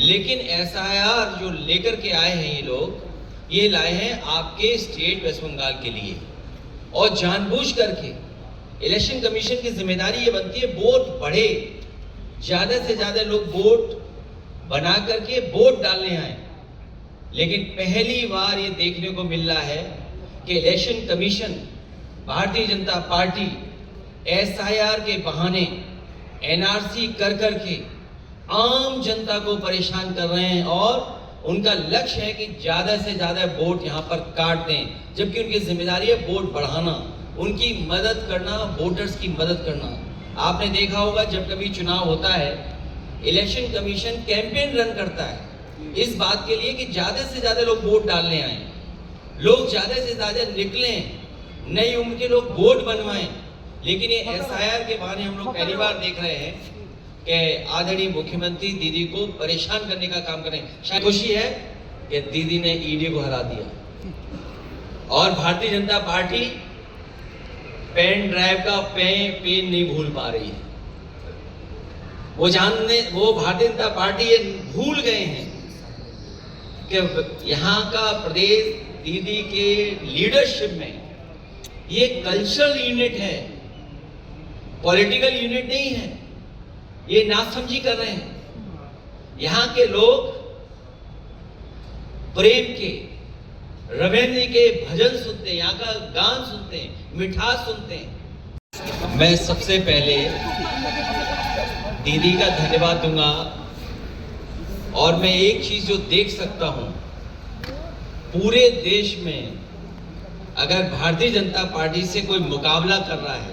लेकिन एसआईआर जो लेकर के आए हैं ये लोग, ये लाए हैं आपके स्टेट वेस्ट बंगाल के लिए, और जानबूझ करके इलेक्शन कमीशन की जिम्मेदारी ये बनती है वोट बढ़े, ज्यादा से ज्यादा लोग वोट बना करके वोट डालने आए। लेकिन पहली बार ये देखने को मिल रहा है कि election commission, Bharatiya Janata party SIR के बहाने एनआरसी कर करके आम जनता को परेशान कर रहे हैं, और उनका लक्ष्य है कि ज्यादा से ज्यादा वोट यहाँ पर काट दें, जबकि उनकी जिम्मेदारी है वोट बढ़ाना, उनकी मदद करना, वोटर्स की मदद करना। आपने देखा होगा जब कभी चुनाव होता है, इलेक्शन कमीशन कैंपेन रन करता है इस बात के लिए कि ज्यादा से ज्यादा लोग वोट डालने आए, लोग ज्यादा से ज्यादा निकलें, नई उम्र के लोग वोट बनवाएं। लेकिन ये एसआईआर के बहाने हम लोग पहली बार देख रहे हैं कि आदरणीय मुख्यमंत्री दीदी को परेशान करने का काम करें। शायद खुशी है कि दीदी ने ईडी को हरा दिया, और Bharatiya Janata party pen drive का पिन नहीं भूल पा रही है। वो भारतीय जनता पार्टी ये भूल गए हैं कि यहाँ का प्रदेश दीदी के लीडरशिप में ये कल्चरल यूनिट है, पॉलिटिकल यूनिट नहीं है। ये नासमझी कर रहे हैं। यहाँ के लोग प्रेम के, रविंद्र जी के भजन सुनते हैं, यहाँ का गान सुनते हैं, मिठास सुनते हैं। मैं सबसे पहले दीदी का धन्यवाद दूंगा, और मैं एक चीज जो देख सकता हूं, पूरे देश में अगर भारतीय जनता पार्टी से कोई मुकाबला कर रहा है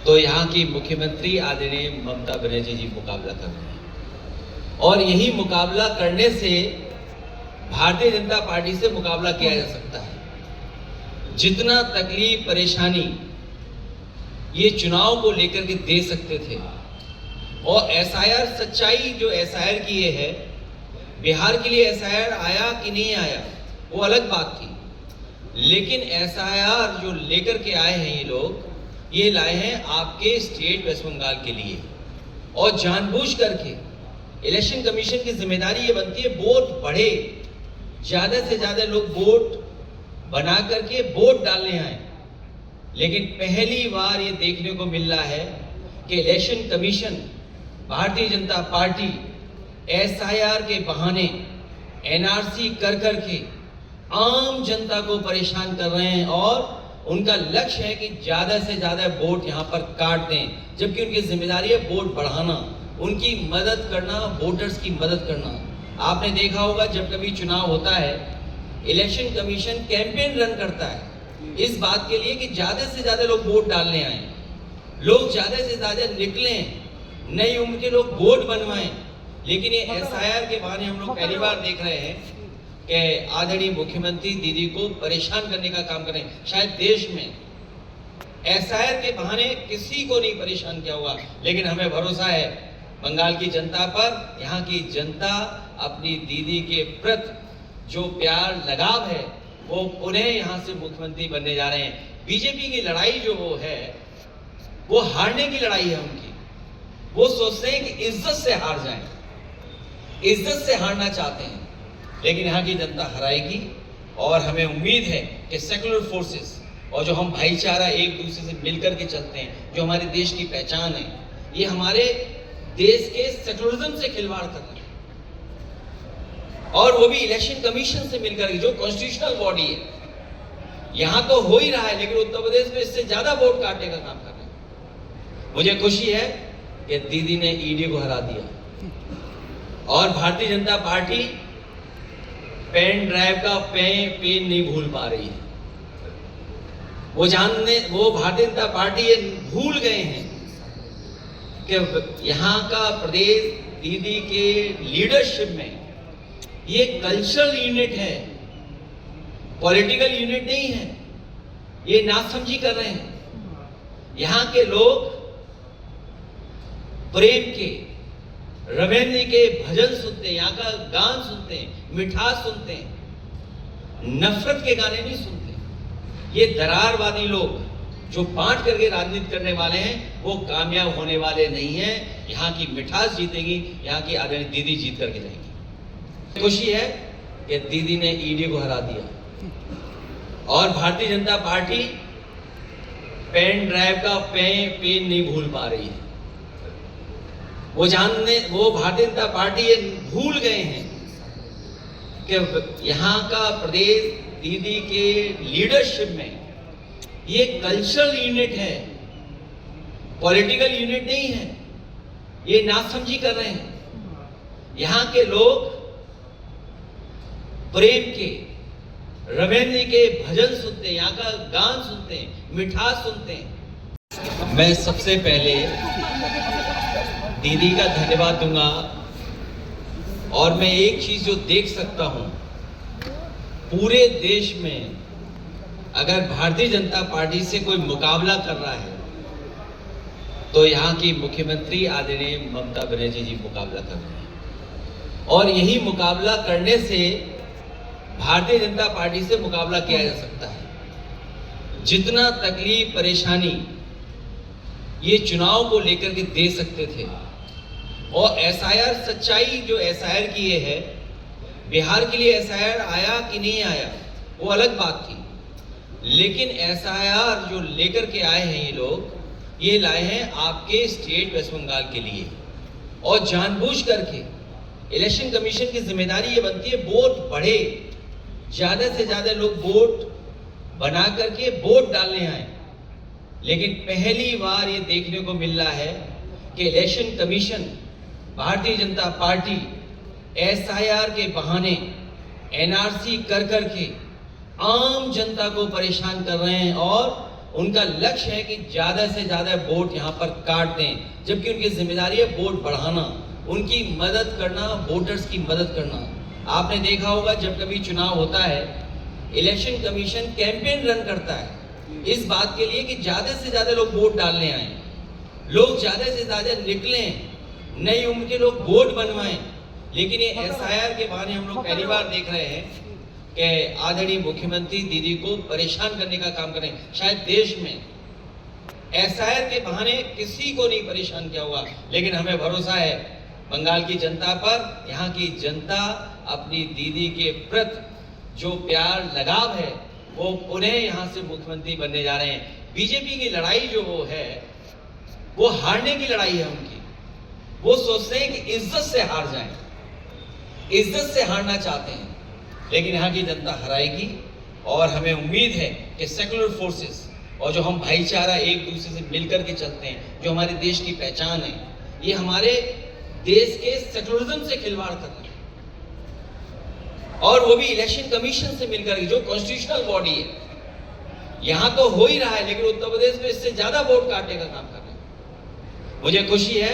तो यहाँ की मुख्यमंत्री आदरणीय ममता बनर्जी जी मुकाबला कर रहे हैं, और यही मुकाबला करने से भारतीय जनता पार्टी से मुकाबला किया जा सकता है। जितना तकलीफ परेशानी ये चुनाव को लेकर के दे सकते थे, और एसआईआर सच्चाई जो एसआईआर की ये है, बिहार के लिए एसआईआर आया कि नहीं आया वो अलग बात थी, लेकिन एसआईआर जो लेकर के आए हैं ये लोग, ये लाए हैं आपके स्टेट वेस्ट बंगाल के लिए, और जानबूझ करके इलेक्शन कमीशन की जिम्मेदारी ये बनती है वोट बढ़े, ज्यादा से ज्यादा लोग वोट बना करके वोट डालने आए। लेकिन पहली बार ये देखने को मिल रहा है कि election commission, Bharatiya Janata party SIR के बहाने एनआरसी कर करके आम जनता को परेशान कर रहे हैं, और उनका लक्ष्य है कि ज्यादा से ज्यादा वोट यहाँ पर काट दें, जबकि उनकी जिम्मेदारी है वोट बढ़ाना, उनकी मदद करना, वोटर्स की मदद करना। आपने देखा होगा जब कभी चुनाव होता है, इलेक्शन कमीशन कैंपेन रन करता है इस बात के लिए कि ज्यादा से ज्यादा लोग वोट डालने आए, लोग ज्यादा से ज्यादा निकलें, नई उम्र के लोग वोट बनवाएं। लेकिन ये एसआईआर के बहाने हम लोग पहली बार देख रहे हैं कि आदरणीय मुख्यमंत्री दीदी को परेशान करने का काम करें। शायद देश में एसआईआर के बहाने किसी को नहीं परेशान किया हुआ, लेकिन हमें भरोसा है बंगाल की जनता पर। यहाँ की जनता अपनी दीदी के प्रति जो प्यार लगाव है, वो पुनः यहाँ से मुख्यमंत्री बनने जा रहे हैं। बीजेपी की लड़ाई जो वो है, वो हारने की लड़ाई है उनकी। वो सोचते हैं कि इज्जत से हार जाएं, इज्जत से हारना चाहते हैं, लेकिन यहाँ की जनता हराएगी। और हमें उम्मीद है कि सेकुलर फोर्सेस और जो हम भाईचारा एक दूसरे से मिलकर के चलते हैं, जो हमारे देश की पहचान है, ये हमारे देश के सेकुलरिज्म से खिलवाड़ कर रहे हैं, और वो भी इलेक्शन कमीशन से मिलकर, जो कॉन्स्टिट्यूशनल बॉडी है। यहाँ तो हो ही रहा है, लेकिन उत्तर प्रदेश में इससे ज्यादा वोट काटने का काम कर रहे हैं। मुझे खुशी है कि दीदी ने ईडी को हरा दिया, और Bharatiya Janata party pen drive का पिन नहीं भूल पा रही है। वो भारतीय जनता पार्टी ये भूल गए हैं कि यहाँ का प्रदेश दीदी के लीडरशिप में ये कल्चरल यूनिट है, पॉलिटिकल यूनिट नहीं है। ये नासमझी कर रहे हैं। यहाँ के लोग प्रेम के, रविंद्र जी के भजन सुनते हैं, यहाँ का गान सुनते हैं, मिठास सुनते हैं, नफरत के गाने नहीं सुनते। ये दरारवादी लोग जो बांट करके राजनीति करने वाले हैं वो कामयाब होने वाले नहीं हैं। यहाँ की मिठास जीतेगी, यहाँ की आदरणीय दीदी जीत करके जाएंगी। खुशी है कि दीदी ने ईडी को हरा दिया और Bharatiya Janata party pen drive का पिन नहीं भूल पा रही है। वो भारतीय जनता पार्टी ये भूल गए हैं कि यहाँ का प्रदेश दीदी के लीडरशिप में ये कल्चरल यूनिट है, पॉलिटिकल यूनिट नहीं है। ये नासमझी कर रहे हैं। यहाँ के लोग प्रेम के, रविंद्र के भजन सुनते हैं, यहाँ का गान सुनते हैं, मिठास सुनते हैं। मैं सबसे पहले दीदी का धन्यवाद दूंगा और मैं एक चीज जो देख सकता हूं, पूरे देश में अगर भारतीय जनता पार्टी से कोई मुकाबला कर रहा है तो यहाँ की मुख्यमंत्री आदरणीय ममता बनर्जी जी मुकाबला कर रहे हैं। और यही मुकाबला करने से भारतीय जनता पार्टी से मुकाबला किया जा सकता है। जितना तकलीफ परेशानी ये चुनाव को लेकर के दे सकते थे, और एसआईआर सच्चाई जो एसआईआर की ये है, बिहार के लिए एसआईआर आया कि नहीं आया वो अलग बात थी, लेकिन एसआईआर जो लेकर के आए हैं ये लोग, ये लाए हैं आपके स्टेट वेस्ट बंगाल के लिए। और जानबूझ करके इलेक्शन कमीशन की जिम्मेदारी ये बनती है वोट बढ़े, ज्यादा से ज्यादा लोग वोट बना करके वोट डालने आए। लेकिन पहली बार ये देखने को मिल रहा है कि election commission, Bharatiya Janata party SIR के बहाने एनआरसी कर करके आम जनता को परेशान कर रहे हैं और उनका लक्ष्य है कि ज्यादा से ज्यादा वोट यहाँ पर काट दें, जबकि उनकी जिम्मेदारी है वोट बढ़ाना, उनकी मदद करना, वोटर्स की मदद करना। आपने देखा होगा जब कभी चुनाव होता है, इलेक्शन कमीशन कैंपेन रन करता है इस बात के लिए कि ज्यादा से ज्यादा लोग वोट डालने आए, लोग ज्यादा से ज्यादा निकलें, नई उम्र के लोग वोट बनवाएं। लेकिन ये एसआईआर के बहाने हम लोग पहली बार देख रहे हैं कि आदरणीय मुख्यमंत्री दीदी को परेशान करने का काम करें। शायद देश में एसआईआर के बहाने किसी को नहीं परेशान किया हुआ, लेकिन हमें भरोसा है बंगाल की जनता पर। यहाँ की जनता अपनी दीदी के प्रति जो प्यार लगाव है वो उन्हें यहाँ से मुख्यमंत्री बनने जा रहे हैं। बीजेपी की लड़ाई जो वो है वो हारने की लड़ाई है उनकी। वो सोचते हैं कि इज्जत से हार जाएं, इज्जत से हारना चाहते हैं, लेकिन यहाँ की जनता हराएगी। और हमें उम्मीद है कि सेकुलर फोर्सेस और जो हम भाईचारा एक दूसरे से मिलकर के चलते हैं, जो हमारे देश की पहचान है, ये हमारे देश के सेकुलरिज्म से खिलवाड़ कर रहे हैं। और वो भी इलेक्शन कमीशन से मिलकर के, जो कॉन्स्टिट्यूशनल बॉडी है। यहाँ तो हो ही रहा है, लेकिन उत्तर प्रदेश में इससे ज्यादा वोट काटने का काम कर रहे हैं। मुझे खुशी है